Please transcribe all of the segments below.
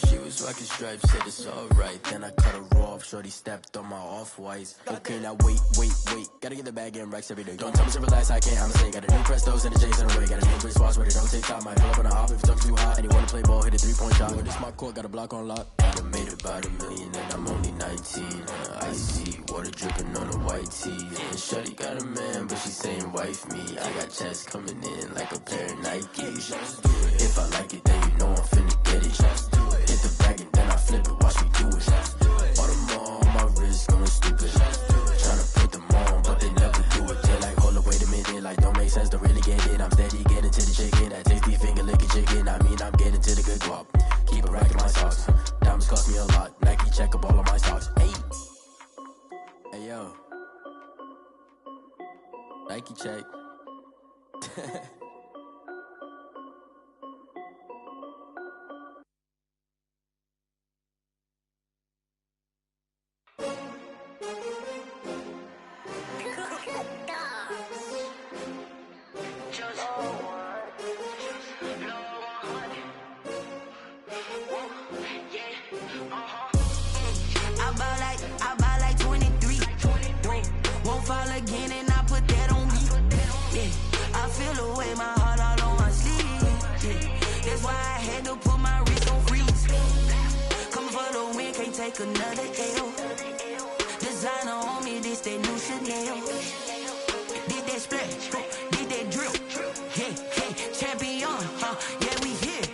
She was rocking stripes, said it's alright. Then I cut her off, shorty stepped on my off-whites. Okay, now wait. Gotta get the bag and racks every day. Don't tell me to relax, I can't, I'ma say. Got a new Prestos and a J's in a way. Got a new Chris Foss, where they don't take time. Might pull up on a hop if it's too hot. And you wanna play ball, hit a 3-point shot. Well, this my court, got a block on lock. I done made about $1 million and I'm only 19. Icy, water dripping on a white tee. And shorty got a man, but she saying wife me. I got checks coming in like a pair of Nikes. If I like it, then you know I'm finna get it. Hit the bag and then I flip it, watch me do it. All them on my wrist going stupid. Tryna put them on, but they never do it. They're like, hold up, wait a minute, like don't make sense, don't really get it. I'm steady getting to the chicken, that tasty finger licking chicken. I mean, I'm getting to the good guap. Keep it racking my socks. Diamonds cost me a lot. Nike check up all of my stocks. Hey yo, Nike check. Again and I put that on me. Yeah, I feel away, my heart all on my sleeve. Yeah, that's why I had to put my wrist on freeze. Coming for the win, can't take another L. Designer on me, this that new Chanel. Did that splash, did that drill. Yeah, champion, yeah, we here.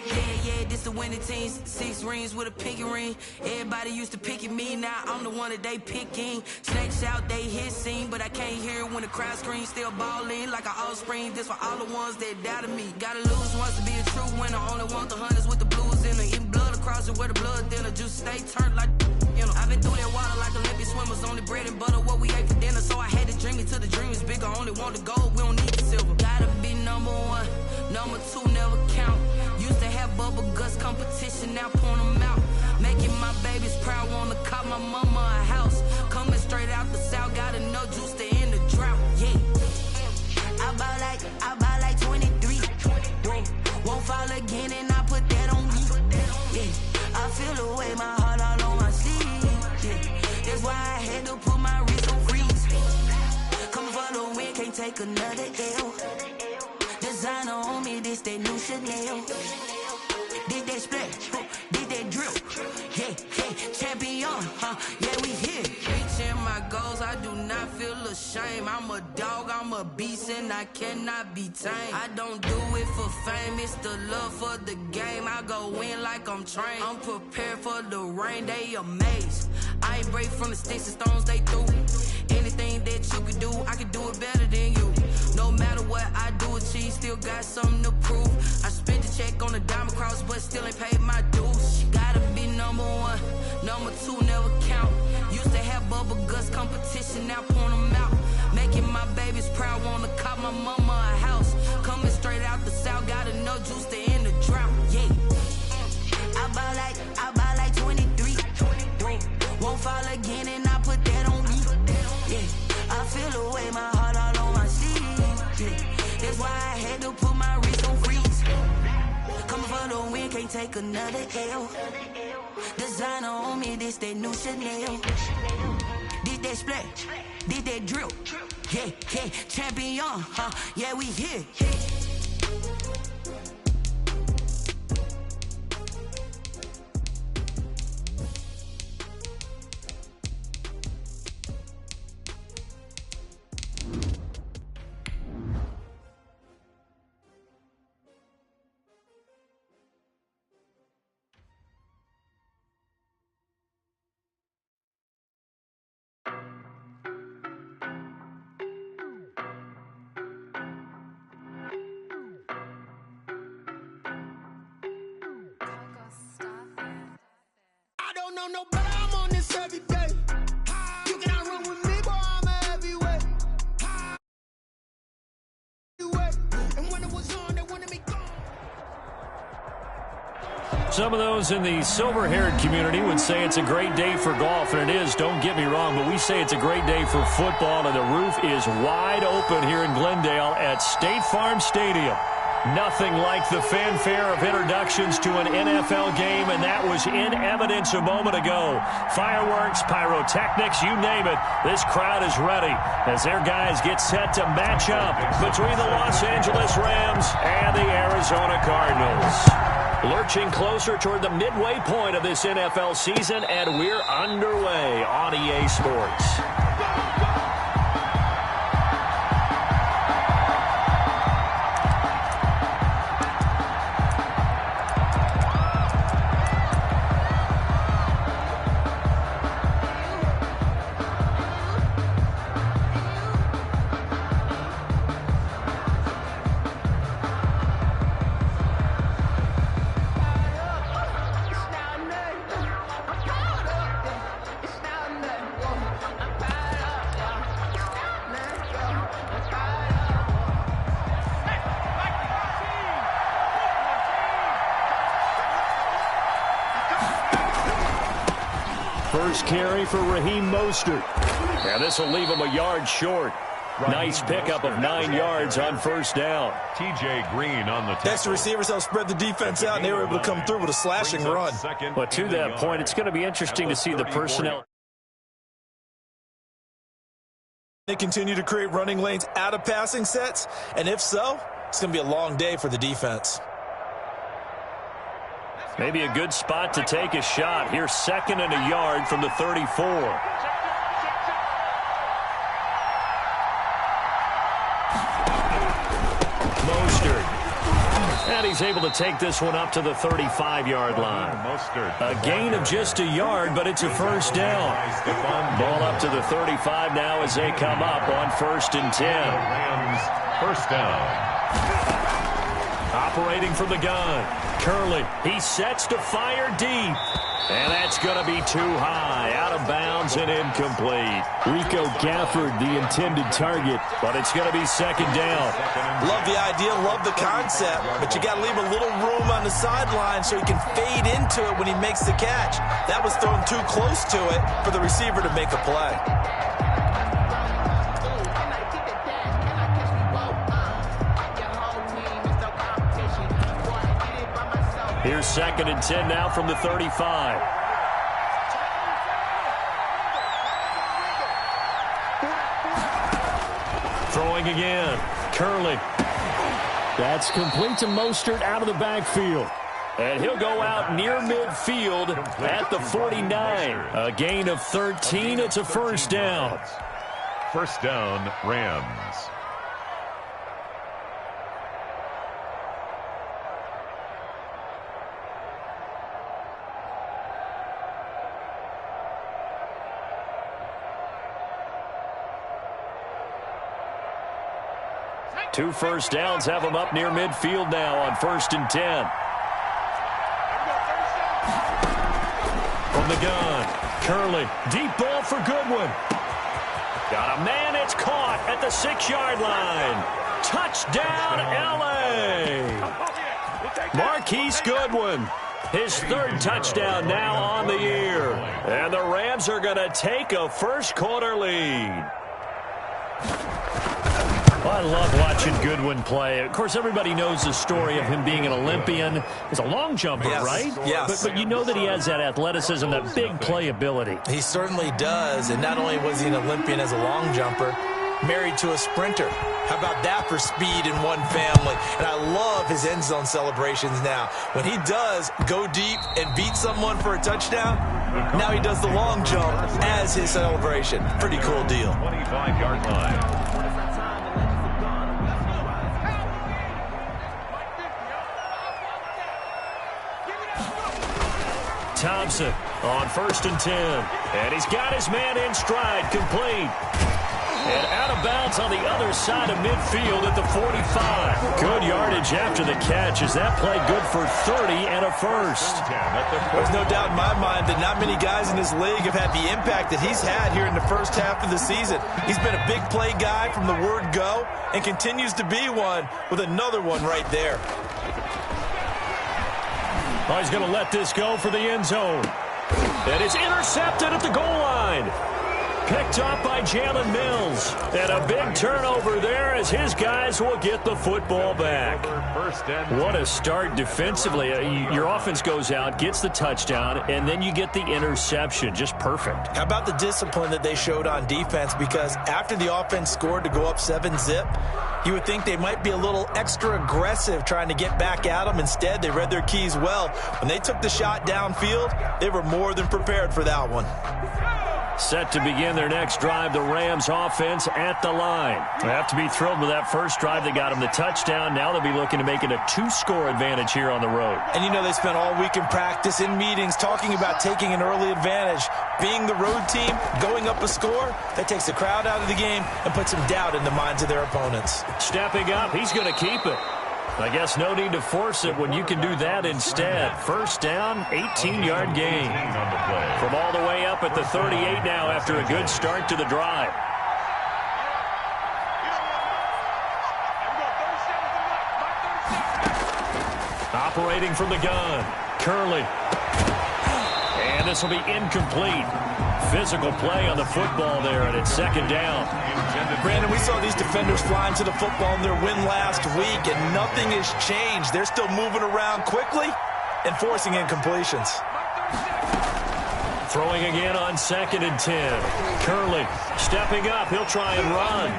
Yeah, this the winning teams. 6 rings with a pinky ring. Everybody used to picking me, now I'm the one that they picking. Snakes out, they hit scene, but I can't hear it when the crowd screams. Still balling like an offspring. This for all the ones that doubted me. Gotta lose once to be a true winner. Only want the hunters with the blues in it. Eating blood across it where the blood dinner. Juice stay turned like, you know. I've been through that water like Olympic swimmers. Only bread and butter, what we ate for dinner. So I had to dream it till the dream is bigger. Only want the gold, we don't need the silver. Gotta be number 1, number 2 never count. Used to have bubble guts competition, now point them out. Making my babies proud, wanna cop my mama a house. Coming straight out the south, got enough juice to end the drought. Yeah, I buy like 23. Won't fall again and I put that on me. Yeah, I feel away, my heart all on my sleeve. Yeah, that's why I had to put my wrist on freeze. Coming for the win, can't take another L. Designer on me, this that new Chanel. Did that splash, did that drill. Yeah, champion, yeah, we here. Reaching my goals, I do not feel ashamed. I'm a dog, I'm a beast, and I cannot be tamed. I don't do it for fame, it's the love for the game. I go in like I'm trained. I'm prepared for the rain, they amazed. I ain't break from the sticks and stones they threw. Anything that you could do, I could do it better than you. No matter what I do achieve, still got something to prove. I spent the check on the diamond cross, but still ain't paid my dues. Gotta be number 1, number 2 never count. Used to have bubble guts competition, now point them out. Making my babies proud, wanna cop my mama a house. Coming straight out the south, got enough juice to end the drought. Yeah, I buy like 23. Won't fall again and I put that on me. Yeah, I feel away, my heart all on my sleeve. Yeah, that's why I had to put my wrist on freeze. Coming for the win, can't take another L. Designer on me, this that new Chanel. Did that splash, did that drill. Yeah, champion, yeah, we here. No, but I'm on this every day. You cannot run with me, boy, I'm a heavyweight. And when it was on, they wanted me gone. Some of those in the silver-haired community would say it's a great day for golf, and it is, don't get me wrong, but we say it's a great day for football, and the roof is wide open here in Glendale at State Farm Stadium. Nothing like the fanfare of introductions to an NFL game, and that was in evidence a moment ago. Fireworks, pyrotechnics, you name it. This crowd is ready as their guys get set to match up between the Los Angeles Rams and the Arizona Cardinals. Lurching closer toward the midway point of this NFL season, and we're underway on EA Sports. First carry for Raheem Mostert. And this will leave him a yard short. Nice pickup of 9 yards on first down. TJ Green on the tackle. Next, the receivers helped spread the defense out, and they were able to come through with a slashing run. But to that point, it's going to be interesting to see the personnel. They continue to create running lanes out of passing sets, and if so, it's going to be a long day for the defense. Maybe a good spot to take a shot. Here's 2nd and a yard from the 34. Mostert. And he's able to take this one up to the 35-yard line. A gain of just a yard, but it's a first down. Ball up to the 35 now as they come up on 1st and 10. First down. Operating from the gun. Curley, he sets to fire deep. And that's going to be too high. Out of bounds and incomplete. Rico Gafford, the intended target. But it's going to be 2nd down. Love the idea, love the concept. But you got to leave a little room on the sideline so he can fade into it when he makes the catch. That was thrown too close to it for the receiver to make a play. Here's 2nd and 10 now from the 35. Throwing again. Curley. That's complete to Mostert out of the backfield. And he'll go out near midfield at the 49. A gain of 13. It's a first down. First down, Rams. Two first downs have them up near midfield now on 1st and 10. From the gun, Curley, deep ball for Goodwin. Got a man, it's caught at the 6-yard line. Touchdown, L.A. Marquise Goodwin, his 3rd touchdown now on the year. And the Rams are going to take a first-quarter lead. Well, I love watching Goodwin play. Of course, everybody knows the story of him being an Olympian. He's a long jumper, right? Yes. But you know that he has that athleticism, that big playability. He certainly does. And not only was he an Olympian as a long jumper, married to a sprinter. How about that for speed in one family? And I love his end zone celebrations now. When he does go deep and beat someone for a touchdown, now he does the long jump as his celebration. Pretty cool deal. 25-yard line. Thompson on 1st and 10. And he's got his man in stride, complete. And out of bounds on the other side of midfield at the 45. Good yardage after the catch. Is that play good for 30 and a first? There's no doubt in my mind that not many guys in this league have had the impact that he's had here in the first half of the season. He's been a big play guy from the word go and continues to be one with another one right there. Oh, he's going to let this go for the end zone. And it's intercepted at the goal line. Picked off by Jalen Mills. And a big turnover there as his guys will get the football back. What a start defensively. Your offense goes out, gets the touchdown, and then you get the interception. Just perfect. How about the discipline that they showed on defense? Because after the offense scored to go up 7-zip, you would think they might be a little extra aggressive trying to get back at them. Instead, they read their keys well. When they took the shot downfield, they were more than prepared for that one. Set to begin their next drive, the Rams offense at the line. They have to be thrilled with that first drive. They got them the touchdown. Now they'll be looking to make it a 2-score advantage here on the road. And you know they spent all week in practice, in meetings, talking about taking an early advantage. Being the road team, going up a score, that takes the crowd out of the game and puts some doubt in the minds of their opponents. Stepping up, he's going to keep it. I guess no need to force it when you can do that instead. First down, 18-yard gain. From all the way up at the 38 now after a good start to the drive. Operating from the gun, Curley. And this will be incomplete. Physical play on the football there, and it's second down. Brandon, we saw these defenders flying to the football in their win last week, and nothing has changed. They're still moving around quickly and forcing incompletions. Throwing again on 2nd and 10. Curley stepping up. He'll try and run.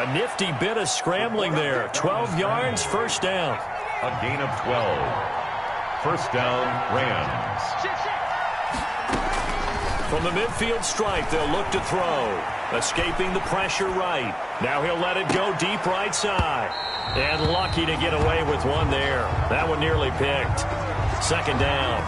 A nifty bit of scrambling there. 12 yards, first down. A gain of 12. First down, Rams. From the midfield stripe, they'll look to throw. Escaping the pressure right. Now he'll let it go deep right side. And lucky to get away with one there. That one nearly picked. Second down.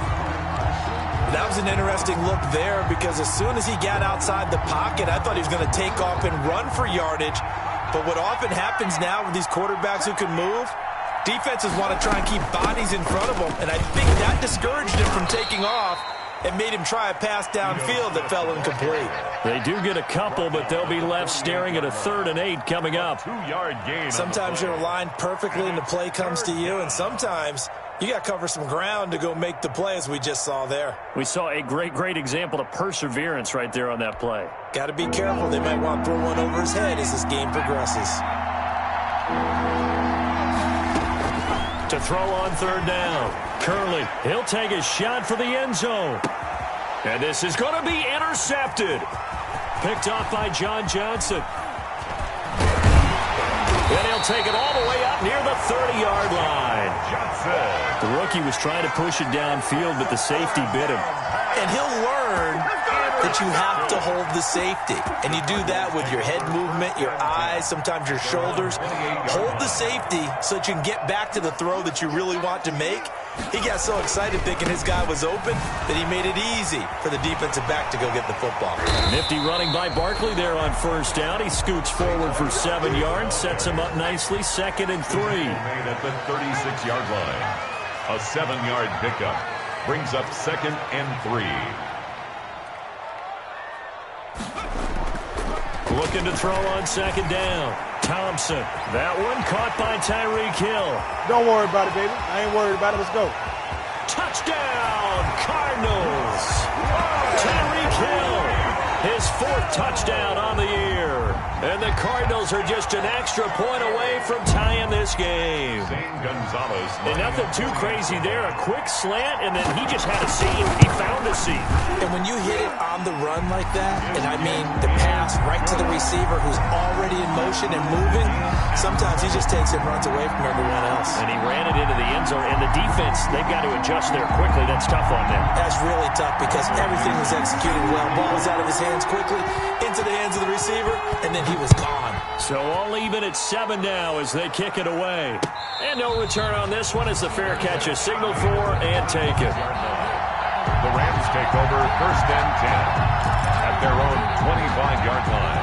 That was an interesting look there because as soon as he got outside the pocket, I thought he was going to take off and run for yardage. But what often happens now with these quarterbacks who can move, defenses want to try and keep bodies in front of them. And I think that discouraged him from taking off and made him try a pass downfield that fell incomplete. They do get a couple, but they'll be left staring at a 3rd and 8 coming up. 2-yard gain. Sometimes you're aligned perfectly and the play comes to you, and sometimes you got to cover some ground to go make the play, as we just saw there. We saw a great example of perseverance right there on that play. Got to be careful. They might want to throw one over his head as this game progresses. To throw on 3rd down. Curley, he'll take a shot for the end zone. And this is going to be intercepted. Picked off by John Johnson. And he'll take it all the way up near the 30-yard line. Johnson. The rookie was trying to push it downfield, but the safety bit him. And he'll learn that you have to hold the safety. And you do that with your head movement, your eyes, sometimes your shoulders. Hold the safety so that you can get back to the throw that you really want to make. He got so excited thinking his guy was open that he made it easy for the defensive back to go get the football. Nifty running by Barkley there on first down. He scoots forward for 7 yards, sets him up nicely, 2nd and 3. Made at the 36-yard line. A 7-yard pickup brings up 2nd and 3. Looking to throw on 2nd down. Thompson. That one caught by Tyreek Hill. Don't worry about it, baby. I ain't worried about it. Let's go. Touchdown, Cardinals. Tyreek Hill. His 4th touchdown on the year. And the Cardinals are just an extra point away from tying this game. Gonzalez. And nothing too crazy there. A quick slant, and then he just had a seam. He found a seam. And when you hit it on the run like that, and I mean the pass right to the receiver who's already in motion and moving, sometimes he just takes it and runs away from everyone else. And he ran it into the end zone. And the defense, they've got to adjust there quickly. That's tough on them. That's really tough because everything was executed well. Ball was out of his hands quickly, into the hands of the receiver, and then he was gone. So all even at 7 now as they kick it away. And no return on this one as the fair catch is signaled for and taken. The Rams take over 1st and 10 at their own 25-yard line.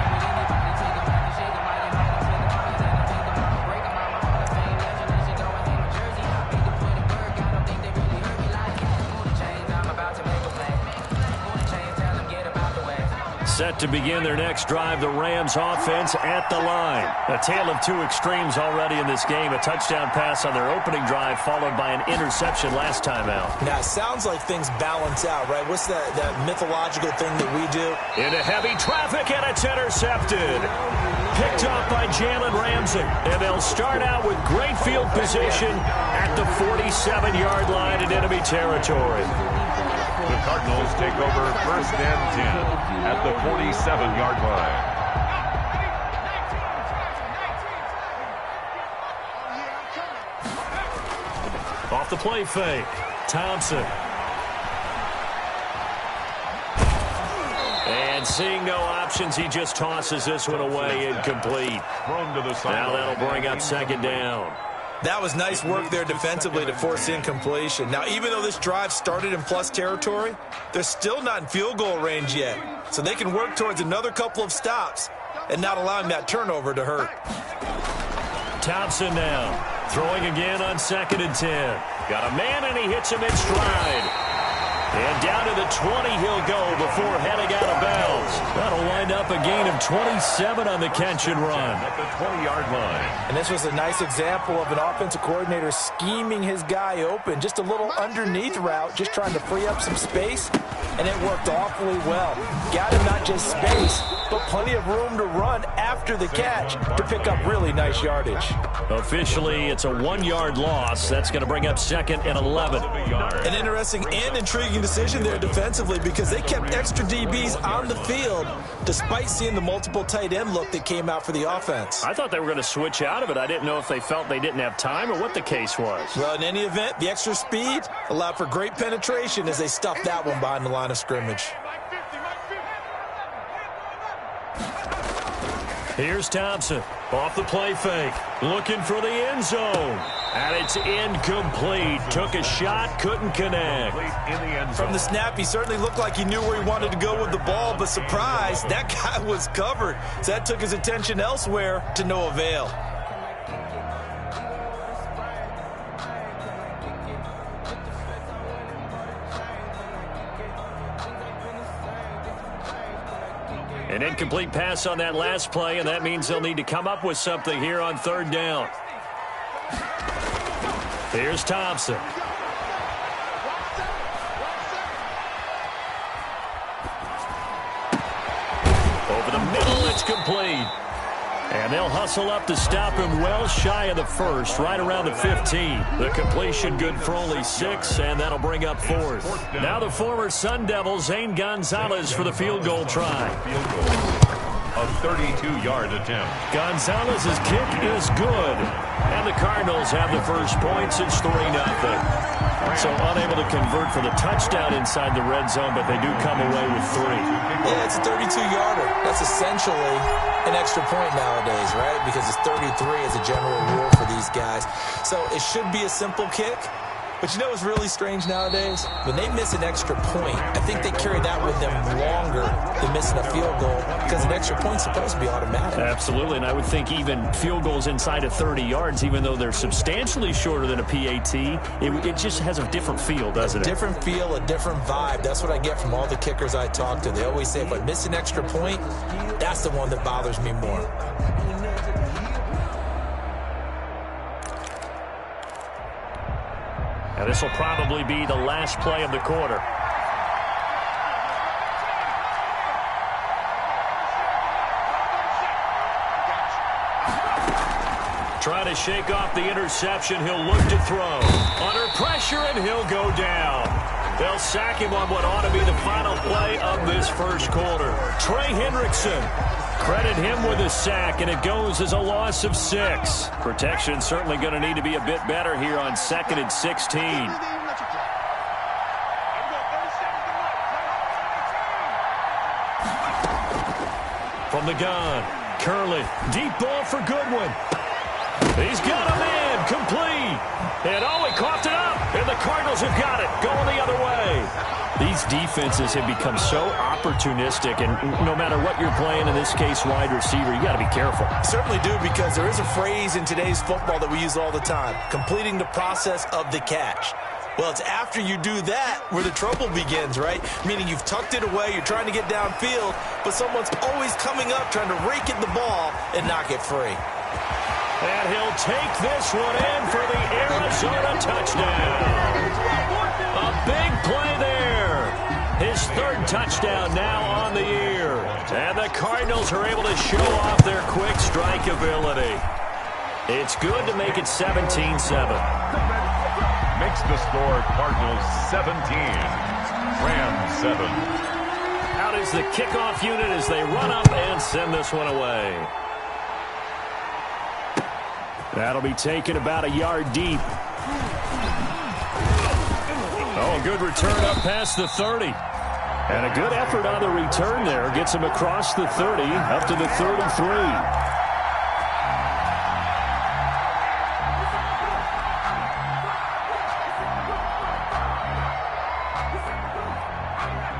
Set to begin their next drive, the Rams offense at the line. A tale of two extremes already in this game. A touchdown pass on their opening drive followed by an interception last time out. Now, it sounds like things balance out, right? What's that mythological thing that we do? Into heavy traffic, and it's intercepted. Picked up by Jalen Ramsey. And they'll start out with great field position at the 47-yard line in enemy territory. The Cardinals take over 1st and 10 at the 47-yard line. Off the play fake, Thompson. And seeing no options, he just tosses this one away, incomplete. Now that'll bring up 2nd down. That was nice work there defensively to force incompletion. Now, even though this drive started in plus territory, they're still not in field goal range yet. So they can work towards another couple of stops and not allowing that turnover to hurt. Thompson now, throwing again on 2nd and 10. Got a man, and he hits him in stride. And down to the 20 he'll go before heading out of bounds. That'll wind up a gain of 27 on the catch and run. At the 20-yard line. And this was a nice example of an offensive coordinator scheming his guy open. Just a little underneath route, just trying to free up some space. And it worked awfully well. Got him not just space, but plenty of room to run after the catch to pick up really nice yardage. Officially, it's a 1-yard loss. That's going to bring up 2nd and 11. An interesting and intriguing decision there defensively because they kept extra DBs on the field despite seeing the multiple tight end look that came out for the offense. I thought they were going to switch out of it. I didn't know if they felt they didn't have time or what the case was. Well, in any event, the extra speed allowed for great penetration as they stuffed that one behind the line of scrimmage. Here's Thompson off the play fake, looking for the end zone. And it's incomplete. Took a shot, couldn't connect. From the snap, he certainly looked like he knew where he wanted to go with the ball, but surprise, that guy was covered. So that took his attention elsewhere to no avail. An incomplete pass on that last play, and that means they'll need to come up with something here on 3rd down. Here's Thompson. Over the middle, it's complete. And they'll hustle up to stop him well shy of the 1st, right around the 15. The completion good for only 6, and that'll bring up 4th. Now the former Sun Devil, Zane Gonzalez, for the field goal try. A 32-yard attempt. Gonzalez's kick is good. And the Cardinals have the first points. It's 3-0. So unable to convert for the touchdown inside the red zone, but they do come away with 3. Yeah, it's a 32-yarder. That's essentially an extra point nowadays, right? Because it's 33 as a general rule for these guys. So it should be a simple kick. But you know what's really strange nowadays? When they miss an extra point, I think they carry that with them longer than missing a field goal because an extra point's supposed to be automatic. Absolutely, and I would think even field goals inside of 30 yards, even though they're substantially shorter than a PAT, it just has a different feel, doesn't it? A different feel, a different vibe. That's what I get from all the kickers I talk to. They always say if I miss an extra point, that's the one that bothers me more. And this will probably be the last play of the quarter. Trying to shake off the interception. He'll look to throw. Under pressure, and he'll go down. They'll sack him on what ought to be the final play of this first quarter. Trey Hendrickson. Credit him with a sack, and it goes as a loss of 6. Protection certainly going to need to be a bit better here on 2nd and 16. From the gun, Curley. Deep ball for Goodwin. He's got a man, complete. And he coughed it up, and the Cardinals have got it, going the other way. These defenses have become so opportunistic, and no matter what you're playing, in this case, wide receiver, you got to be careful. Certainly do, because there is a phrase in today's football that we use all the time, completing the process of the catch. Well, it's after you do that where the trouble begins, right? Meaning you've tucked it away, you're trying to get downfield, but someone's always coming up trying to rake at the ball and knock it free. And he'll take this one in for the Arizona touchdown. A big play there. His third touchdown now on the year. And the Cardinals are able to show off their quick strike ability. It's good to make it 17-7. Makes the score Cardinals 17, Rams 7. Out is the kickoff unit as they run up and send this one away. That'll be taken about a yard deep. Oh, good return up past the 30. And a good effort on the return there. Gets him across the 30 up to the 33.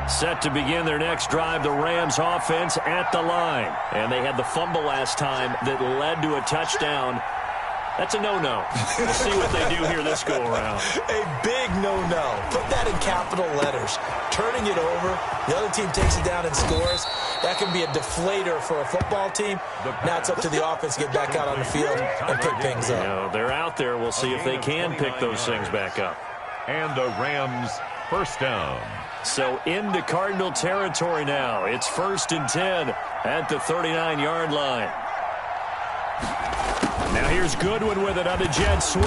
Set to begin their next drive, the Rams offense at the line. And they had the fumble last time that led to a touchdown. That's a no-no. We'll see what they do here this go-around. A big no-no. Put that in capital letters. Turning it over, the other team takes it down and scores. That can be a deflator for a football team. Now it's up to the offense to get back out on the field and pick things up. You know, they're out there. We'll see if they can pick those things back up. And the Rams first down. So into Cardinal territory now. It's 1st and 10 at the 39-yard line. Now here's Goodwin with it on the jet sweep.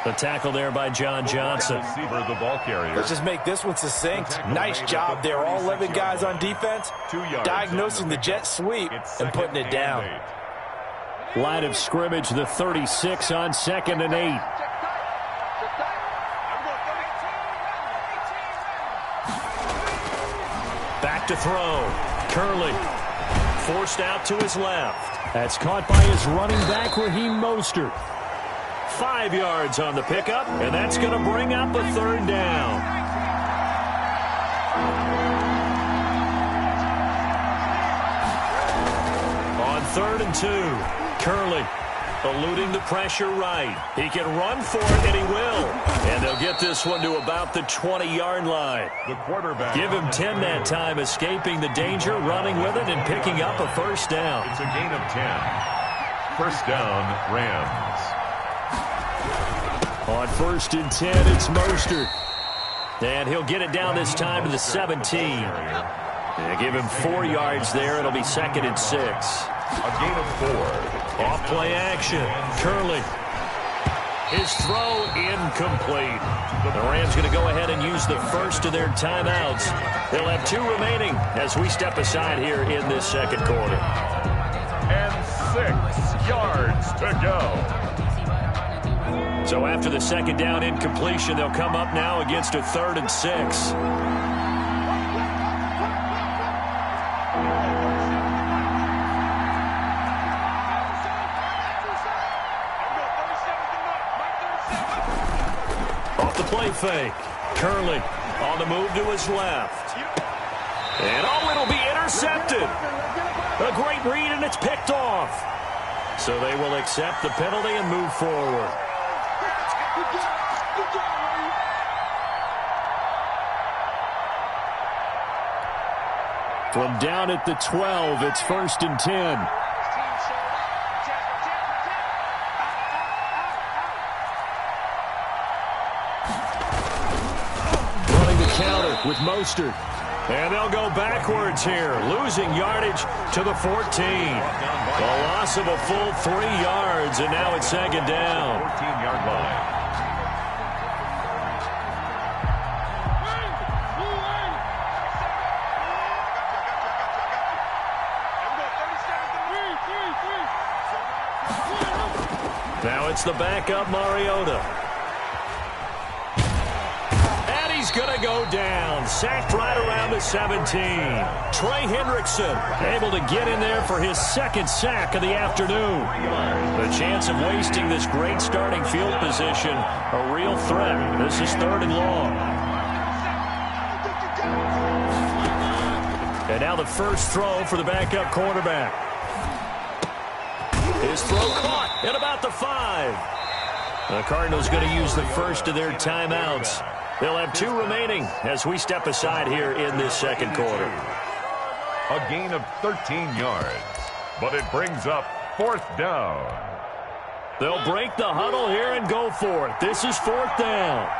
The tackle there by John Johnson. Receiver, the ball carrier. Let's just make this one succinct. Nice job there. All 11 guys on defense diagnosing the jet sweep and putting it down. Line of scrimmage, the 36 on 2nd and 8. Back to throw. Curley forced out to his left. That's caught by his running back, Raheem Mostert. 5 yards on the pickup, and that's going to bring up a 3rd down. On 3rd and 2, Curley eluding the pressure right. He can run for it, and he will. And they'll get this one to about the 20-yard line. The quarterback. Give him 10 that time, escaping the danger, running with it, and picking up a 1st down. It's a gain of 10. 1st down, Rams. On 1st and 10, it's Mostert. And he'll get it down this time to the 17. They give him 4 yards there. It'll be 2nd and 6. A gain of 4. Off play action. Curley. His throw incomplete. The Rams going to go ahead and use the first of their timeouts. They'll have 2 remaining as we step aside here in this 2nd quarter. And 6 yards to go. So after the 2nd down incompletion, they'll come up now against a 3rd and 6. Off the play fake. Curley on the move to his left. And oh, it'll be intercepted. A great read, and it's picked off. So they will accept the penalty and move forward. From down at the 12, it's 1st and 10. Running the counter with Mostert. And they'll go backwards here, losing yardage to the 14. A loss of a full 3 yards, and now it's 2nd down. 14-yard line. Now it's the backup, Mariota. And he's going to go down. Sacked right around the 17. Trey Hendrickson able to get in there for his 2nd sack of the afternoon. The chance of wasting this great starting field position, a real threat. This is 3rd and long. And now the first throw for the backup quarterback. His throw caught at about the 5. The Cardinals going to use the first of their timeouts. They'll have 2 remaining as we step aside here in this second quarter. A gain of 13 yards, but it brings up 4th down. They'll break the huddle here and go for it. This is 4th down.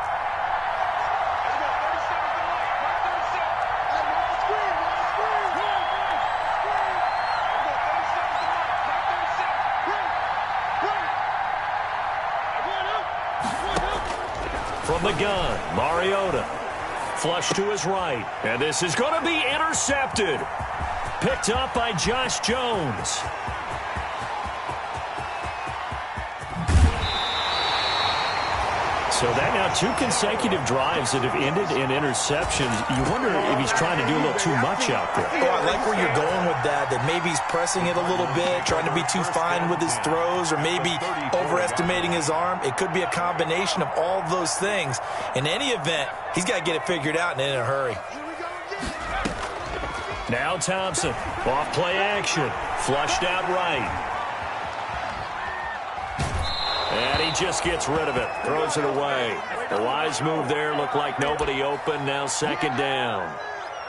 From the gun, Mariota. Flush to his right. And this is going to be intercepted. Picked up by Josh Jones. So that now 2 consecutive drives that have ended in interceptions. You wonder if he's trying to do a little too much out there. Oh, I like where you're going with that maybe he's pressing it a little bit, trying to be too fine with his throws, or maybe overestimating his arm. It could be a combination of all those things. In any event, he's got to get it figured out and in a hurry. Now Thompson, off play action, flushed out right. And he just gets rid of it, throws it away. The wise move there, looked like nobody open, now 2nd down.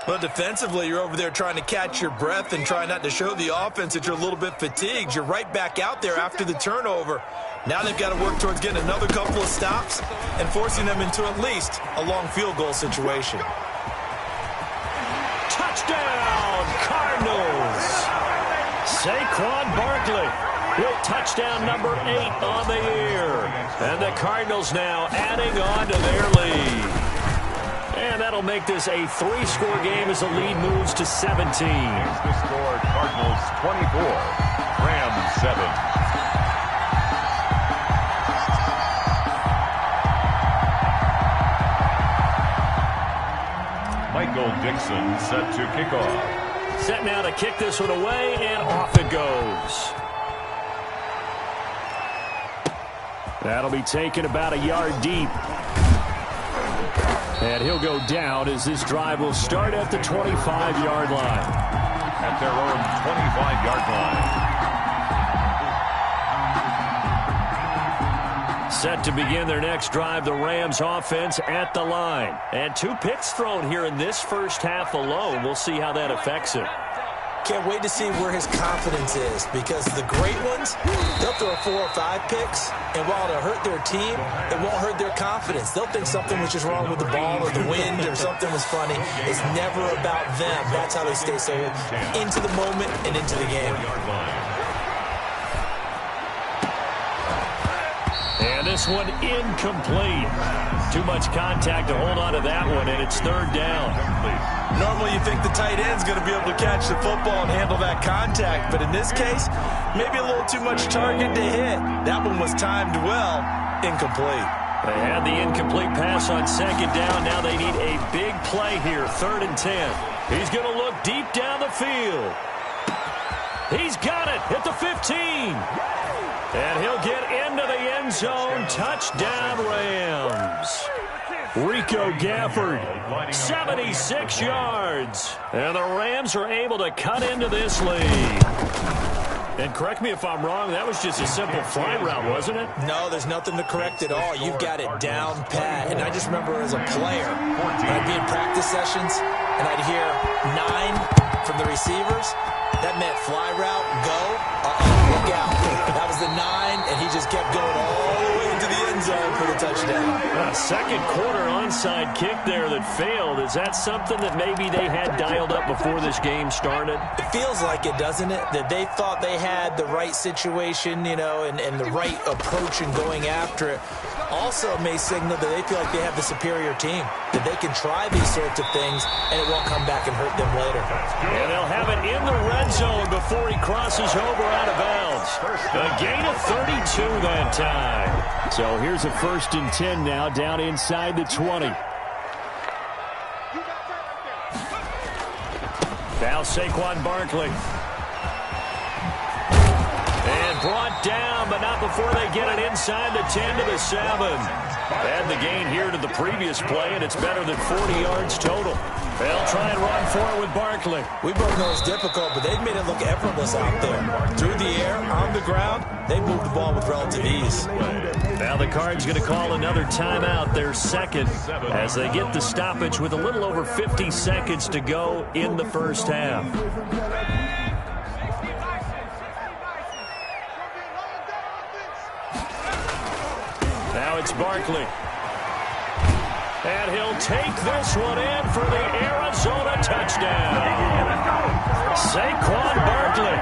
Well, defensively, you're over there trying to catch your breath and try not to show the offense that you're a little bit fatigued. You're right back out there after the turnover. Now they've got to work towards getting another couple of stops and forcing them into at least a long field goal situation. Touchdown, Cardinals! Saquon Barkley with touchdown number 8 on the year. And the Cardinals now adding on to their lead. And that'll make this a 3-score game as the lead moves to 17. Here's the score, Cardinals 24, Rams 7. Michael Dixon set to kick off. Set now to kick this one away, and off it goes. That'll be taken about a yard deep. And he'll go down as this drive will start at the 25-yard line. At their own 25-yard line. Set to begin their next drive, the Rams offense at the line. And 2 picks thrown here in this first half alone. We'll see how that affects it. Can't wait to see where his confidence is, because the great ones, they'll throw 4 or 5 picks, and while it'll hurt their team, it won't hurt their confidence. They'll think something was just wrong with the ball or the wind or something was funny. It's never about them. That's how they stay so into the moment and into the game. And this one incomplete. Too much contact to hold on to that one, and it's 3rd down. Normally you think the tight end's going to be able to catch the football and handle that contact, but in this case, maybe a little too much target to hit. That one was timed well, incomplete. They had the incomplete pass on 2nd down. Now they need a big play here, 3rd and 10. He's going to look deep down the field. He's got it at the 15. And he'll get into the end zone. Touchdown, Rams. Rico Gafford, 76 yards. And the Rams are able to cut into this lead. And correct me if I'm wrong, that was just a simple fly route, wasn't it? No, there's nothing to correct at all. You've got it down pat. And I just remember as a player, when I'd be in practice sessions, and I'd hear 9 from the receivers. That meant fly route, go, look out. That was the 9, and he just kept going all the way into the end zone for the touchdown. A second quarter onside kick there that failed. Is that something that maybe they had dialed up before this game started? It feels like it, doesn't it? That they thought they had the right situation, you know, and the right approach in going after it. Also may signal that they feel like they have the superior team, that they can try these sorts of things, and it won't come back and hurt them later. And they'll have it in the red zone before he crosses over out of bounds. A gain of 32 that time. So here's a 1st and 10 now, down inside the 20. Now Saquon Barkley. And brought down, but not before they get it inside the 10 to the 7. Add the gain here to the previous play, and it's better than 40 yards total. They'll try and run for it with Barkley. We both know it's difficult, but they've made it look effortless out there. Through the air, on the ground, they moved the ball with relative ease. Now the Cards going to call another timeout, their second, as they get the stoppage with a little over 50 seconds to go in the first half. Now it's Barkley. And he'll take this one in for the Arizona touchdown. Saquon Barkley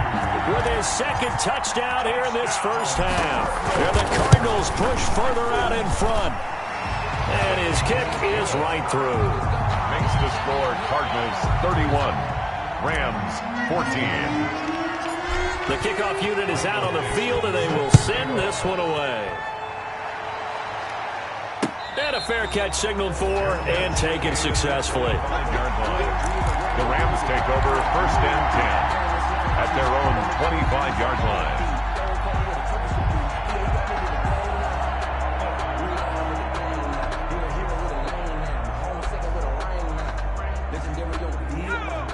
with his second touchdown here in this first half. And the Cardinals push further out in front. And his kick is right through. Makes the score Cardinals 31, Rams 14. The kickoff unit is out on the field, and they will send this one away. And a fair catch signaled for and taken successfully. 5-yard line. The Rams take over 1st and 10 at their own 25-yard line.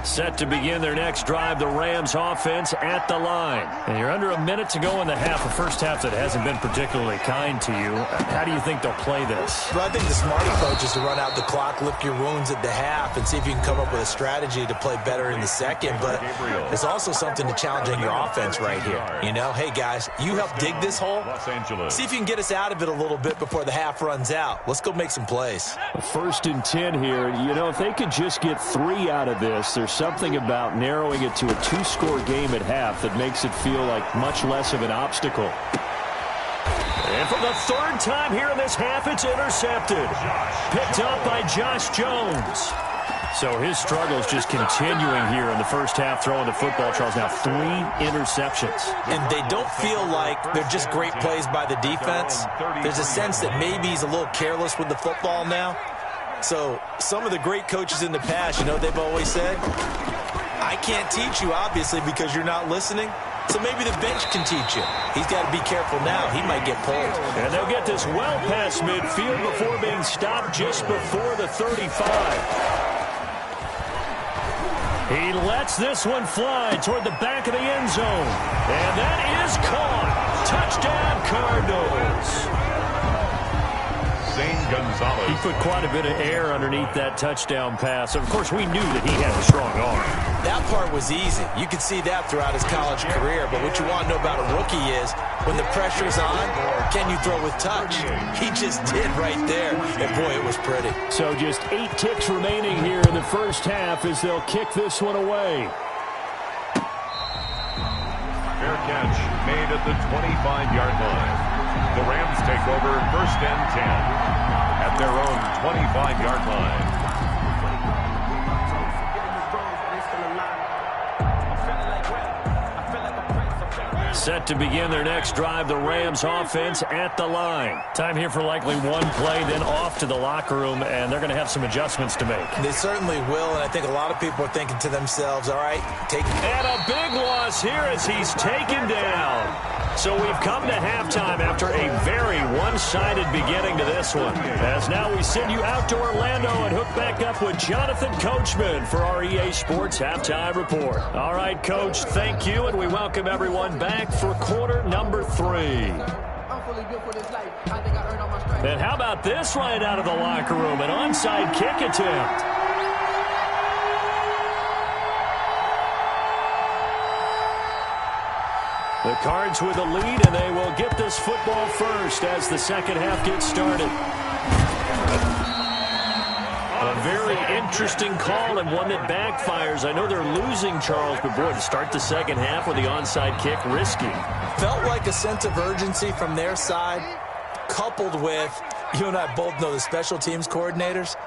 Set to begin their next drive, the Rams offense at the line. And you're under a minute to go in the half, a first half that hasn't been particularly kind to you. How do you think they'll play this? Well, I think the smart approach is to run out the clock, lick your wounds at the half, and see if you can come up with a strategy to play better in the second. But there's also something to challenging your offense right here. You know, hey, guys, you help dig this hole. Los Angeles. See if you can get us out of it a little bit before the half runs out. Let's go make some plays. 1st and 10 here. You know, if they could just get 3 out of this, there's something about narrowing it to a 2-score game at half that makes it feel like much less of an obstacle. And for the 3rd time here in this half, it's intercepted. Picked up by Josh Jones. So his struggles just continuing here in the first half throwing the football, Charles. Now 3 interceptions. And they don't feel like they're just great plays by the defense. There's a sense that maybe he's a little careless with the football now. So some of the great coaches in the past, you know, they've always said, I can't teach you, obviously, because you're not listening. So maybe the bench can teach you. He's got to be careful now. He might get pulled. And they'll get this well past midfield before being stopped just before the 35. He lets this one fly toward the back of the end zone. And that is caught. Touchdown, Cardinals. Zane Gonzalez. He put quite a bit of air underneath that touchdown pass. Of course, we knew that he had a strong arm. That part was easy. You could see that throughout his college career. But what you want to know about a rookie is when the pressure's on, can you throw with touch? He just did right there. And, boy, it was pretty. So just 8 ticks remaining here in the first half as they'll kick this one away. Fair catch made at the 25-yard line. The Rams take over 1st and 10 at their own 25-yard line. Set to begin their next drive, the Rams offense at the line. Time here for likely one play, then off to the locker room, and they're going to have some adjustments to make. They certainly will, and I think a lot of people are thinking to themselves, all right, take... And a big loss here as he's taken down. So we've come to halftime after a very one-sided beginning to this one. As now we send you out to Orlando and hook back up with Jonathan Coachman for our EA Sports Halftime Report. All right, Coach, thank you, and we welcome everyone back for quarter number 3. And how about this right out of the locker room? An onside kick attempt. The Cards with a lead, and they will get this football first as the second half gets started. A very interesting call and one that backfires. I know they're losing, Charles, but boy, to start the second half with the onside kick, risky. Felt like a sense of urgency from their side, coupled with, you and I both know the special teams coordinators,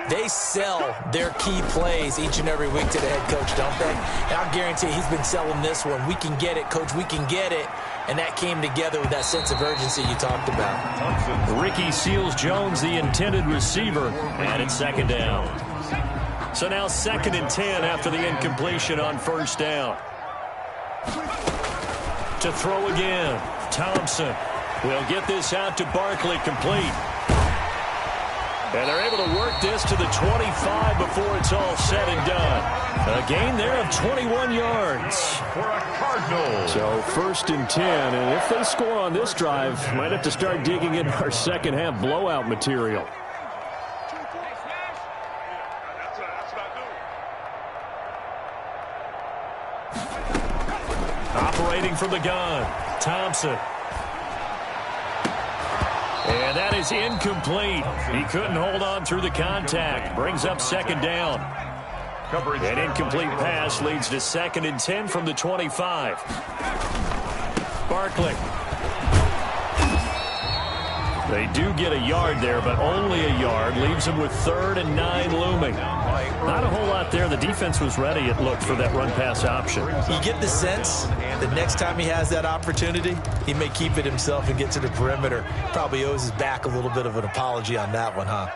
they sell their key plays each and every week to the head coach, don't they? And I guarantee he's been selling this one. We can get it, Coach. We can get it. And that came together with that sense of urgency you talked about. Ricky Seals-Jones, the intended receiver, and it's second down. So now 2nd and 10 after the incompletion on first down. To throw again. Thompson will get this out to Barkley, complete. And they're able to work this to the 25 before it's all said and done. A gain there of 21 yards. For a Cardinal. So 1st and 10, and if they score on this drive, might have to start digging in our second half blowout material. Operating from the gun, Thompson. And that is incomplete. He couldn't hold on through the contact. Brings up 2nd down. An incomplete pass leads to 2nd and 10 from the 25. Barkley. They do get a yard there, but only a yard. Leaves them with 3rd and 9 looming. Not a whole lot there. The defense was ready, it looked, for that run-pass option. You get the sense that next time he has that opportunity, he may keep it himself and get to the perimeter. Probably owes his back a little bit of an apology on that one, huh?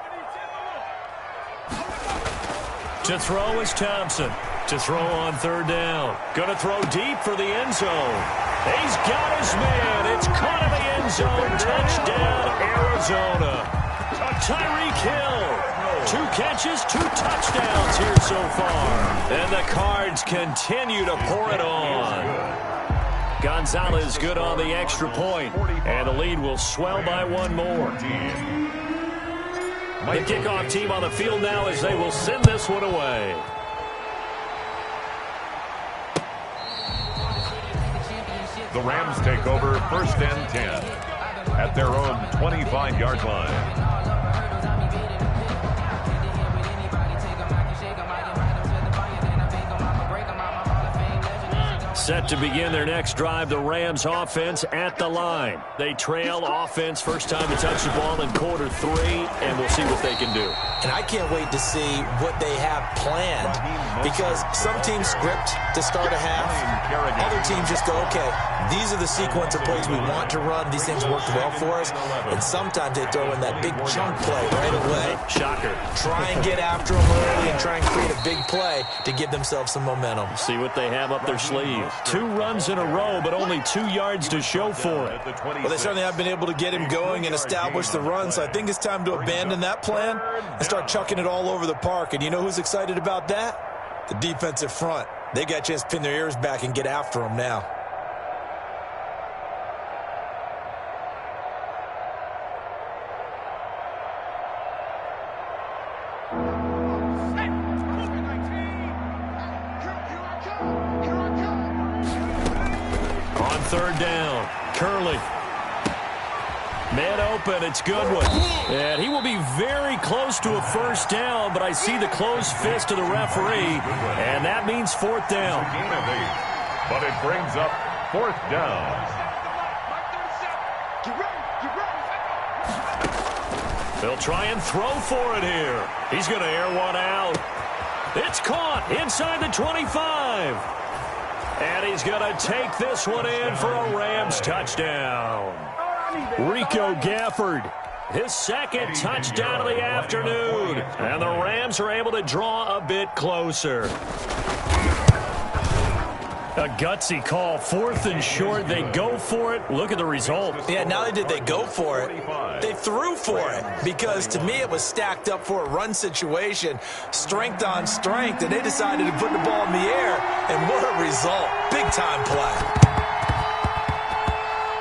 To throw is Thompson. To throw on 3rd down. Going to throw deep for the end zone. He's got his man. It's caught in the end zone. Touchdown, Arizona. Tyreek Hill. 2 catches, 2 touchdowns here so far. And the Cards continue to pour it on. Gonzalez good on the extra point. And the lead will swell by 1 more. The kickoff team on the field now as they will send this one away. The Rams take over 1st and 10 at their own 25-yard line. Set to begin their next drive, the Rams offense at the line. They trail offense, first time to touch the ball in quarter 3, and we'll see what they can do. And I can't wait to see what they have planned, because some teams script to start a half. Other teams just go, okay, these are the sequence of plays we want to run. These things worked well for us. And sometimes they throw in that big chunk play right away. Shocker. Try and get after them early and try and create a big play to give themselves some momentum. See what they have up their sleeve. 2 runs in a row, but only 2 yards to show for it. Well, they certainly have been able to get him going and establish the run, so I think it's time to abandon that plan and start chucking it all over the park. And you know who's excited about that? The defensive front. They got a chance to pin their ears back and get after him now. On 3rd down, Curley. Man open, it's Goodwin. And he will be very close to a 1st down, but I see the closed fist of the referee, and that means 4th down. But it brings up 4th down. They'll try and throw for it here. He's going to air one out. It's caught inside the 25. And he's going to take this one in for a Rams touchdown. Rico Gafford, his 2nd touchdown of the afternoon. And the Rams are able to draw a bit closer. A gutsy call, 4th and short. They go for it. Look at the result. Yeah, not only did they go for it, they threw for it. Because to me, it was stacked up for a run situation, strength on strength, and they decided to put the ball in the air. And what a result. Big-time play.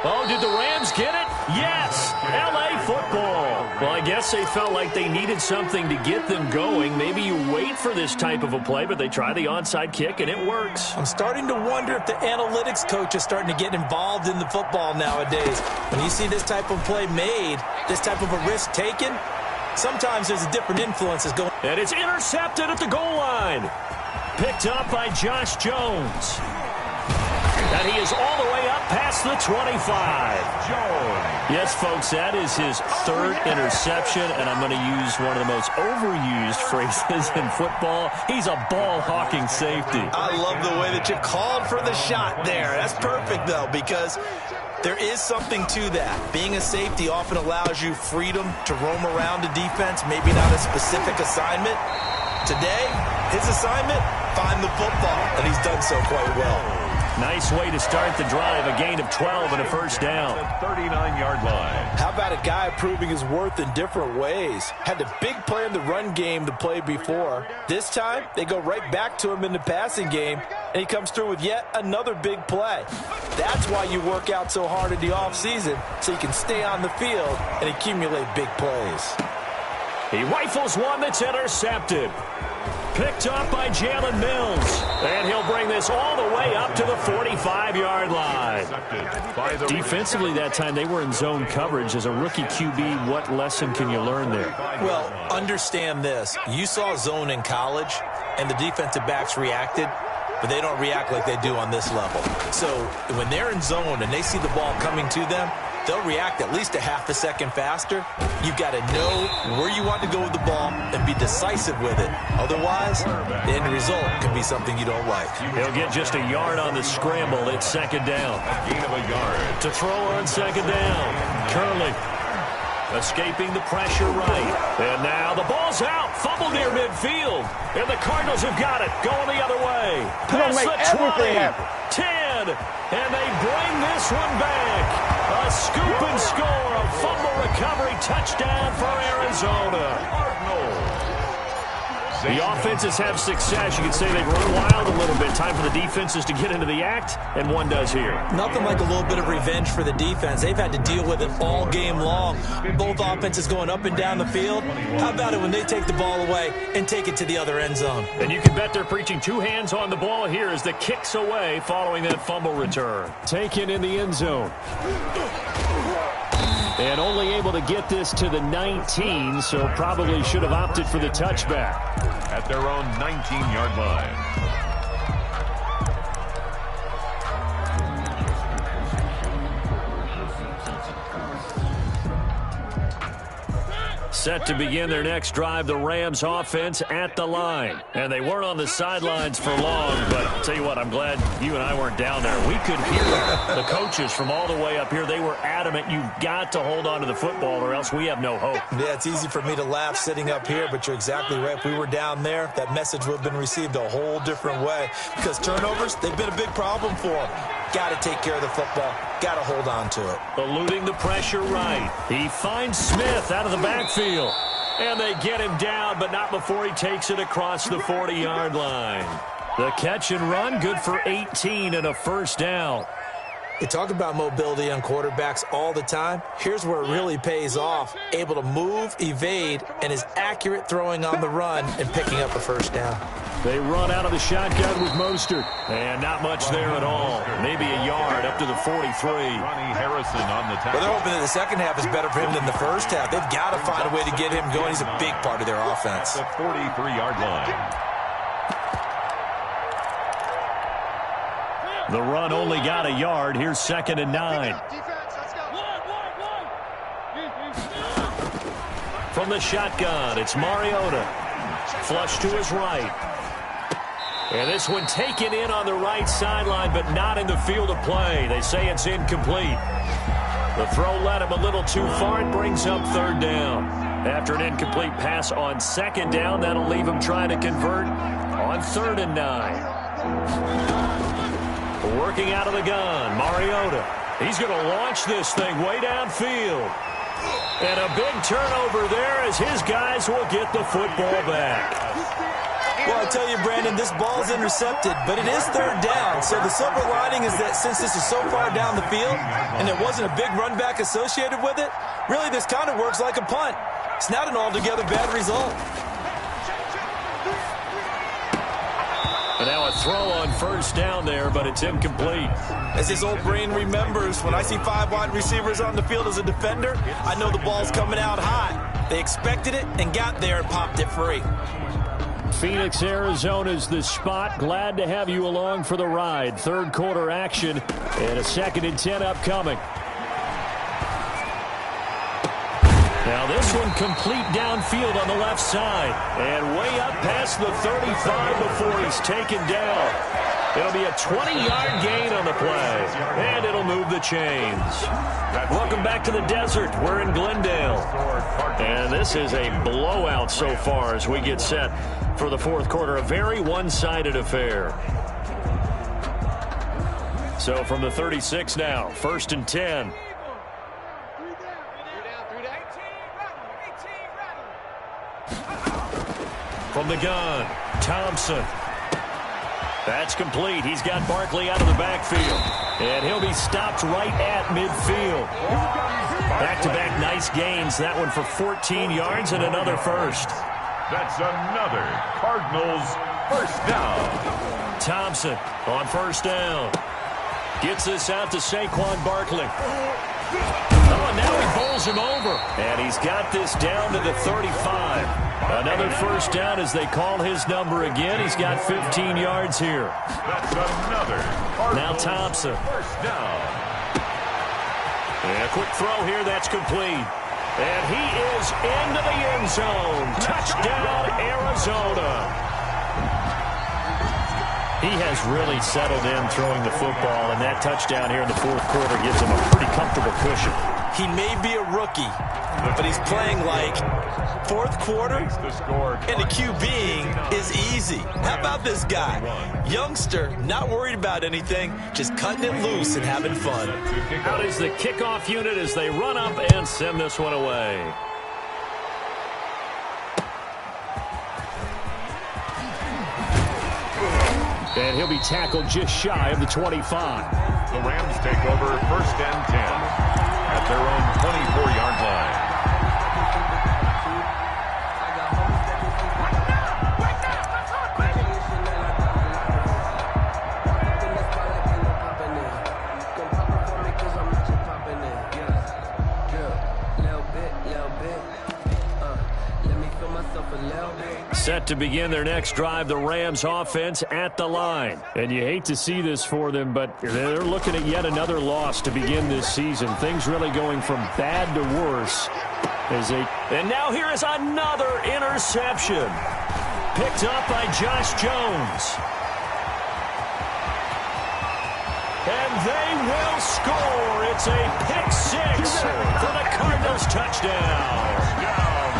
Oh, did the Rams get it? Yes! L.A. football. Well, I guess they felt like they needed something to get them going. Maybe you wait for this type of a play, but they try the onside kick, and it works. I'm starting to wonder if the analytics coach is starting to get involved in the football nowadays. When you see this type of play made, this type of a risk taken, sometimes there's a different influences going. And it's intercepted at the goal line. Picked up by Josh Jones. And he is all the way up past the 25. Yes, folks, that is his 3rd interception, and I'm going to use one of the most overused phrases in football. He's a ball-hawking safety. I love the way that you called for the shot there. That's perfect, though, because there is something to that. Being a safety often allows you freedom to roam around the defense, maybe not a specific assignment. Today, his assignment, find the football, and he's done so quite well. Nice way to start the drive. A gain of 12 and a first down. 39-yard line. How about a guy proving his worth in different ways? Had the big play in the run game to play before. This time, they go right back to him in the passing game, and he comes through with yet another big play. That's why you work out so hard in the offseason, so you can stay on the field and accumulate big plays. He rifles one that's intercepted. Picked up by Jalen Mills. And he'll bring this all the way up to the 45-yard line. Defensively that time, they were in zone coverage. As a rookie QB, what lesson can you learn there? Well, understand this. You saw zone in college, and the defensive backs reacted, but they don't react like they do on this level. So when they're in zone and they see the ball coming to them, they'll react at least a half a second faster. You've got to know where you want to go with the ball and be decisive with it. Otherwise, the end result can be something you don't like. He'll get just a yard on the scramble. It's second down. A gain of a yard. To throw on second down. Curley escaping the pressure right. And now the ball's out. Fumble near midfield. And the Cardinals have got it. Going the other way. Past the 20. 10. And they bring this one back. A scoop and score, a fumble recovery touchdown for Arizona. The offenses have success. You can say they've run wild a little bit. Time for the defenses to get into the act, and one does here. Nothing like a little bit of revenge for the defense. They've had to deal with it all game long. Both offenses going up and down the field. How about it when they take the ball away and take it to the other end zone? And you can bet they're preaching two hands on the ball here as the kicks away following that fumble return. Taken in the end zone. And only able to get this to the 19, so probably should have opted for the touchback. At their own 19-yard line. Set to begin their next drive, the Rams offense at the line. And they weren't on the sidelines for long, but I'll tell you what, I'm glad you and I weren't down there. We could hear the coaches from all the way up here. They were adamant, you've got to hold on to the football or else we have no hope. Yeah, it's easy for me to laugh sitting up here, but you're exactly right. If we were down there, that message would have been received a whole different way. Because turnovers, they've been a big problem for them. Got to take care of the football. Got to hold on to it. Eluding the pressure right. He finds Smith out of the backfield. And they get him down, but not before he takes it across the 40-yard line. The catch and run, good for 18 and a first down. You talk about mobility on quarterbacks all the time. Here's where it really pays off. Able to move, evade, and is accurate throwing on the run and picking up a first down. They run out of the shotgun with Mostert. And not much there at all. Maybe a yard up to the 43. Ronnie Harrison on the tackle. Well, they're hoping that the second half is better for him than the first half. They've got to find a way to get him going. He's a big part of their offense. The 43-yard line. The run only got a yard. Here's 2nd and 9. From the shotgun, it's Mariota. Flush to his right. And this one taken in on the right sideline, but not in the field of play. They say it's incomplete. The throw led him a little too far. It brings up 3rd down. After an incomplete pass on 2nd down, that'll leave him trying to convert on 3rd and 9. Working out of the gun, Mariota. He's going to launch this thing way downfield. And a big turnover there as his guys will get the football back. Well, I tell you, Brandon, this ball's intercepted, but it is 3rd down. So the silver lining is that since this is so far down the field and there wasn't a big run back associated with it, really this kind of works like a punt. It's not an altogether bad result. And now a throw on 1st down there, but it's incomplete. As his old brain remembers, when I see 5 wide receivers on the field as a defender, I know the ball's coming out high. They expected it and got there and popped it free. Phoenix, Arizona's the spot. Glad to have you along for the ride. 3rd quarter action and a 2nd and 10 upcoming. Now this one complete downfield on the left side. And way up past the 35 before he's taken down. It'll be a 20-yard gain on the play. And it'll move the chains. Welcome back to the desert. We're in Glendale. And this is a blowout so far as we get set for the 4th quarter. A very one-sided affair. So from the 36 now, 1st and 10. From the gun, Thompson. That's complete. He's got Barkley out of the backfield. And he'll be stopped right at midfield. Back-to-back nice gains. That one for 14 yards and another first. That's another Cardinals first down. Thompson on first down. Gets this out to Saquon Barkley. Oh, and now he bowls him over. And he's got this down to the 35. Another first down as they call his number again. He's got 15 yards here. That's another Cardinals now Thompson. First down. And a quick throw here. That's complete. And he is into the end zone. Touchdown, Arizona. He has really settled in throwing the football, and that touchdown here in the fourth quarter gives him a pretty comfortable cushion. He may be a rookie, but he's playing like fourth quarter, and the QBing is easy. How about this guy? Youngster, not worried about anything, just cutting it loose and having fun. Out is the kickoff unit as they run up and send this one away. And he'll be tackled just shy of the 25. The Rams take over 1st and 10 at their own 24-yard line. Set to begin their next drive, the Rams offense at the line. And you hate to see this for them, but they're looking at yet another loss to begin this season. Things really going from bad to worse. And now here is another interception. Picked up by Josh Jones. And they will score. It's a pick six for the Cardinals touchdown.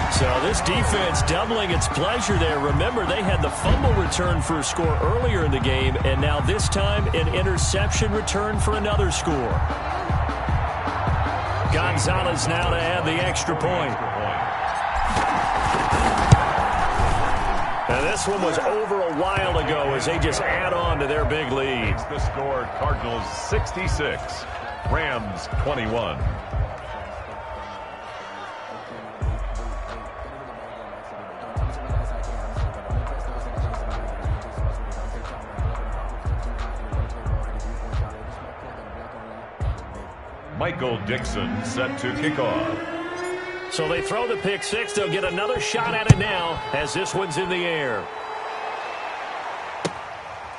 So this defense doubling its pleasure there. Remember, they had the fumble return for a score earlier in the game, and now this time an interception return for another score. Gonzalez now to add the extra point. And this one was over a while ago as they just add on to their big lead. The score, Cardinals 66, Rams 21. Michael Dixon set to kick off. So they throw the pick six. They'll get another shot at it now as this one's in the air.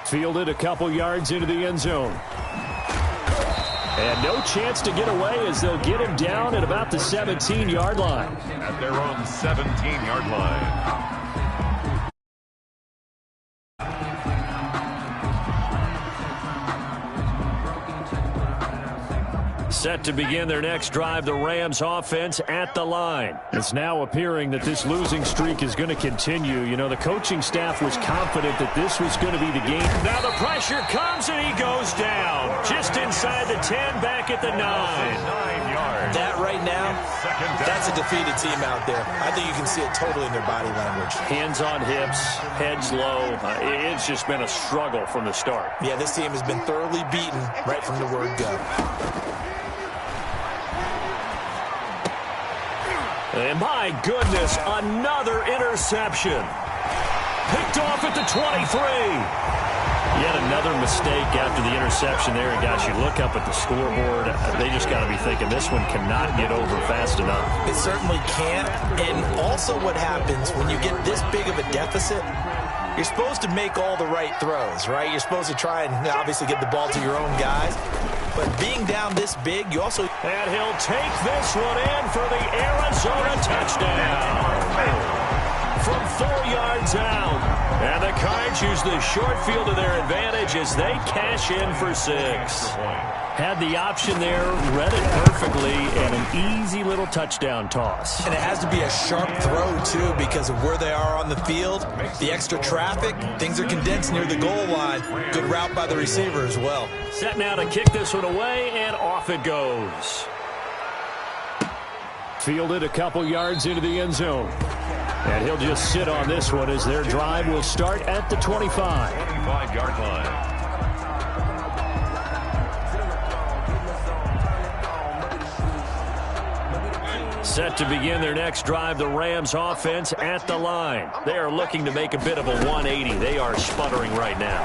Fielded a couple yards into the end zone. And no chance to get away as they'll get him down at about the 17-yard line. At their own 17-yard line. Set to begin their next drive, the Rams offense at the line. It's now appearing that this losing streak is going to continue. You know, the coaching staff was confident that this was going to be the game. Now the pressure comes and he goes down. Just inside the 10, back at the 9. 9 yards. That right now, that's a defeated team out there. I think you can see it totally in their body language. Hands on hips, heads low. It's just been a struggle from the start. Yeah, this team has been thoroughly beaten right from the word go. And my goodness, another interception. Picked off at the 23. Yet another mistake after the interception there. And gosh, you look up at the scoreboard, they just got to be thinking this one cannot get over fast enough. It certainly can't. And also what happens when you get this big of a deficit, you're supposed to make all the right throws, right? You're supposed to try and obviously get the ball to your own guys. But being down this big, you also... And he'll take this one in for the Arizona touchdown. From 4 yards out. And the Cards use the short field to their advantage as they cash in for 6. Had the option there, read it perfectly, and an easy little touchdown toss. And it has to be a sharp throw, too, because of where they are on the field, the extra traffic, things are condensed near the goal line. Good route by the receiver as well. Set now to kick this one away, and off it goes. Fielded a couple yards into the end zone. And he'll just sit on this one as their drive will start at the 25. 25-yard line. Set to begin their next drive, the Rams offense at the line. They are looking to make a bit of a 180. They are sputtering right now.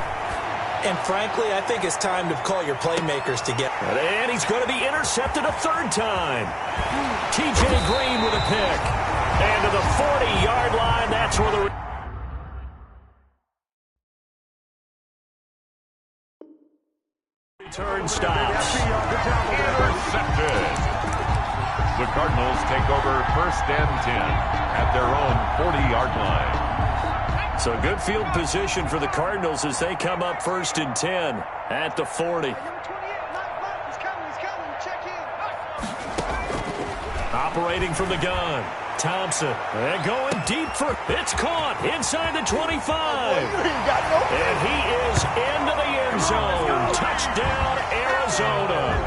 And frankly, I think it's time to call your playmakers to get. And he's going to be intercepted a third time. T.J. Green with a pick. And to the 40-yard line, that's where the... return stops. Intercepted. The Cardinals take over first and 10 at their own 40-yard line. So good field position for the Cardinals as they come up first and 10 at the 40. Operating from the gun. Thompson. And going deep for... It's caught inside the 25. And he is into the end zone. Touchdown, Arizona.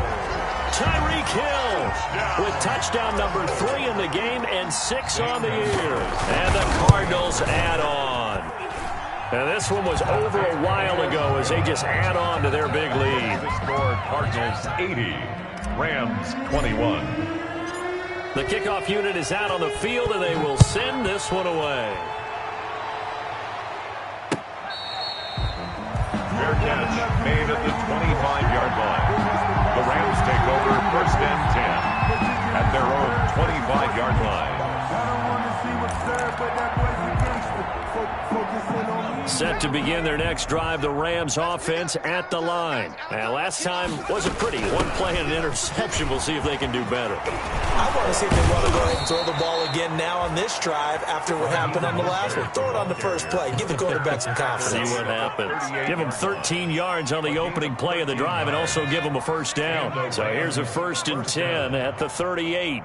Tyreek Hill with touchdown number 3 in the game and 6 on the year. And the Cardinals add on. And this one was over a while ago as they just add on to their big lead. The score, Cardinals 80, Rams 21. The kickoff unit is out on the field, and they will send this one away. Fair catch made at the 25-yard line. The Rams take over first and 10 at their own 25-yard line. Set to begin their next drive, the Rams offense at the line. And last time wasn't pretty. One play and an interception. We'll see if they can do better. I want to see if they want to go ahead and throw the ball again now on this drive after what happened on the last one. Throw it on the first play. Give the quarterback some confidence. See what happens. Give them 13 yards on the opening play of the drive and also give them a first down. So here's a first and 10 at the 38.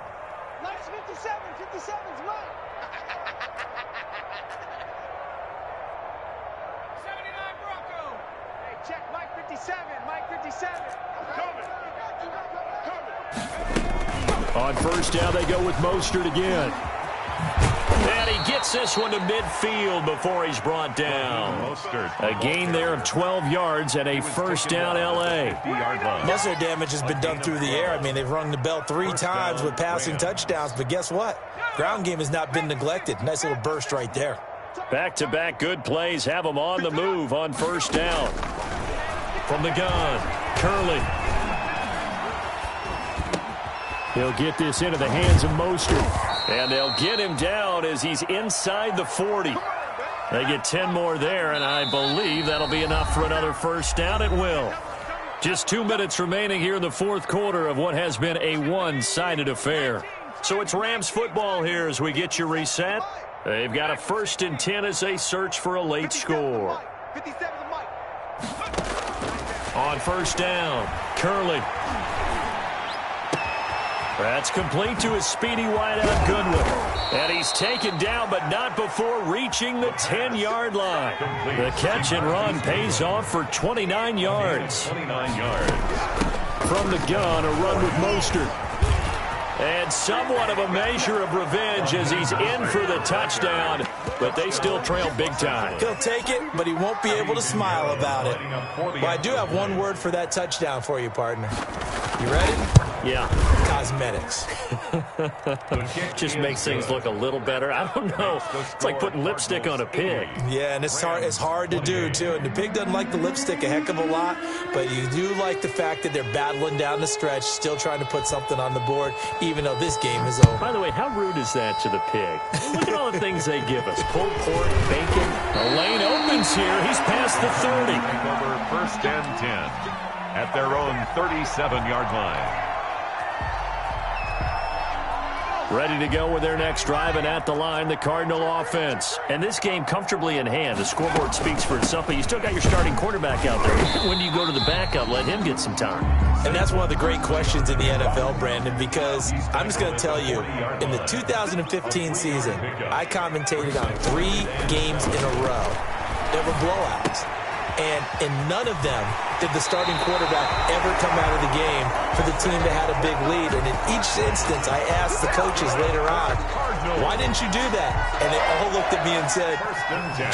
On first down, they go with Mostert again. And he gets this one to midfield before he's brought down. A gain there of 12 yards and a first down L.A. Most of their damage has been done through the air. I mean, they've rung the bell 3 times with passing touchdowns, but guess what? Ground game has not been neglected. Nice little burst right there. Back-to-back good plays have them on the move on first down. From the gun, Curley. He'll get this into the hands of Mostert. And they'll get him down as he's inside the 40. They get 10 more there, and I believe that'll be enough for another first down. It will. Just 2 minutes remaining here in the fourth quarter of what has been a one-sided affair. So it's Rams football here as we get you reset. They've got a first and 10 as they search for a late score. On first down, Curley. That's complete to his speedy wideout Goodwin. And he's taken down, but not before reaching the 10-yard line. The catch and run pays off for 29 yards. 29 yards. From the gun, a run with Mostert. And somewhat of a measure of revenge as he's in for the touchdown, but they still trail big time. He'll take it, but he won't be able to smile about it. Well, I do have one word for that touchdown for you, partner. You ready? Yeah. Cosmetics. Just makes things look a little better. I don't know. It's like putting lipstick on a pig. Yeah, and it's hard to do, too. And the pig doesn't like the lipstick a heck of a lot, but you do like the fact that they're battling down the stretch, still trying to put something on the board, even though this game is over. By the way, how rude is that to the pig? Look at all the things they give us. Pulled pork, bacon. The lane opens here. He's past the 30. Take over first and 10 at their own 37-yard line. Ready to go with their next drive, and at the line, the Cardinal offense. And this game comfortably in hand. The scoreboard speaks for itself, but you still got your starting quarterback out there. When do you go to the backup, let him get some time? And that's one of the great questions in the NFL, Brandon, because I'm just going to tell you, in the 2015 season, I commentated on 3 games in a row. There were blowouts. And in none of them did the starting quarterback ever come out of the game for the team that had a big lead. And in each instance, I asked the coaches later on, why didn't you do that? And they all looked at me and said,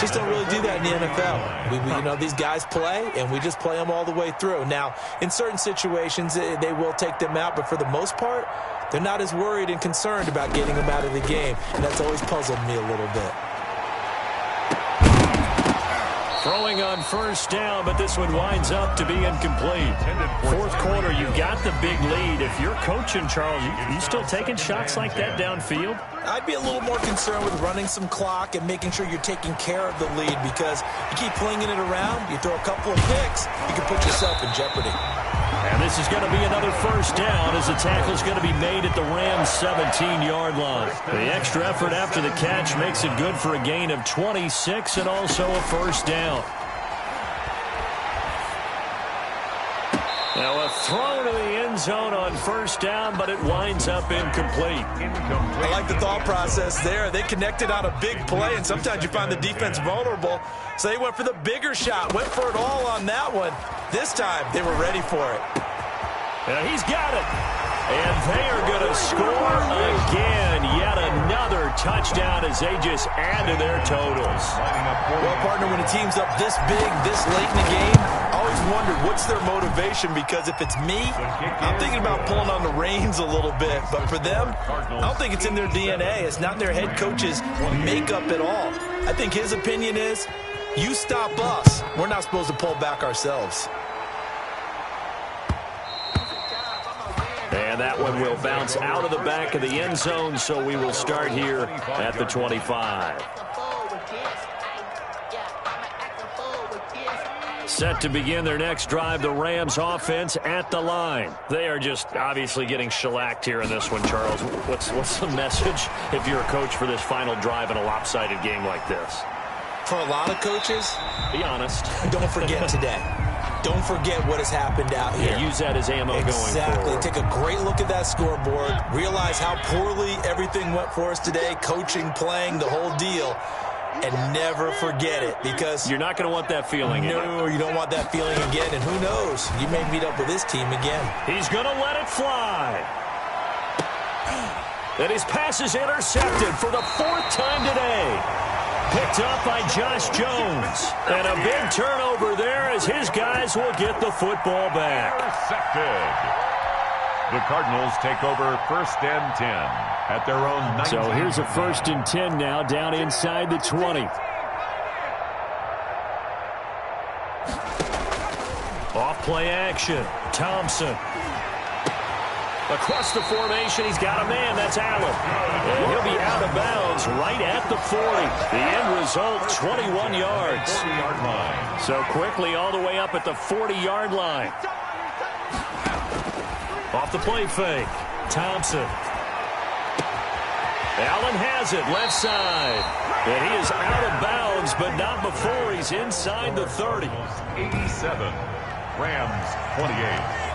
just don't really do that in the NFL. These guys play, and we just play them all the way through. Now, in certain situations, they will take them out, but for the most part, they're not as worried and concerned about getting them out of the game. And that's always puzzled me a little bit. Throwing on first down, but this one winds up to be incomplete. Fourth quarter, you've got the big lead. If you're coaching, Charles, you still taking shots like that downfield? I'd be a little more concerned with running some clock and making sure you're taking care of the lead, because you keep flinging it around, you throw a couple of picks, you can put yourself in jeopardy. And this is going to be another first down as the tackle is going to be made at the Rams' 17-yard line. The extra effort after the catch makes it good for a gain of 26 and also a first down. Now a throw to the end zone on first down, but it winds up incomplete. I like the thought process there. They connected on a big play, and sometimes you find the defense vulnerable. So they went for the bigger shot, went for it all on that one. This time, they were ready for it. Now he's got it. And they are going to score again. Yet another touchdown as they just add to their totals. Well, partner, when a team's up this big, this late in the game, I always wondered what's their motivation, because if it's me, I'm thinking about pulling on the reins a little bit. But for them, I don't think it's in their DNA. It's not in their head coach's makeup at all. I think his opinion is, you stop us, we're not supposed to pull back ourselves. And that one will bounce out of the back of the end zone, so we will start here at the 25. Set to begin their next drive, the Rams offense at the line. They are just obviously getting shellacked here in this one, Charles. What's the message if you're a coach for this final drive in a lopsided game like this? For a lot of coaches, be honest. Don't forget today. Don't forget what has happened out here. Yeah, use that as ammo going forward. Exactly. Take a great look at that scoreboard. Realize how poorly everything went for us today. Coaching, playing, the whole deal. And never forget it, because you're not going to want that feeling again. No, you don't want that feeling again. And who knows? You may meet up with this team again. He's going to let it fly. And his pass is intercepted for the 4th time today. Picked up by Josh Jones. And a big turnover there as his guys will get the football back. Intercepted. The Cardinals take over 1st and 10 at their own 19. So here's a 1st and 10 now down inside the 20. Off play action. Thompson. Across the formation, he's got a man. That's Allen. And he'll be out of bounds right at the 40. The end result, 21 yards. 40-yard line. So quickly all the way up at the 40-yard line. Off the play fake. Thompson. Allen has it, left side. And he is out of bounds, but not before he's inside the 30. 87. Rams 28.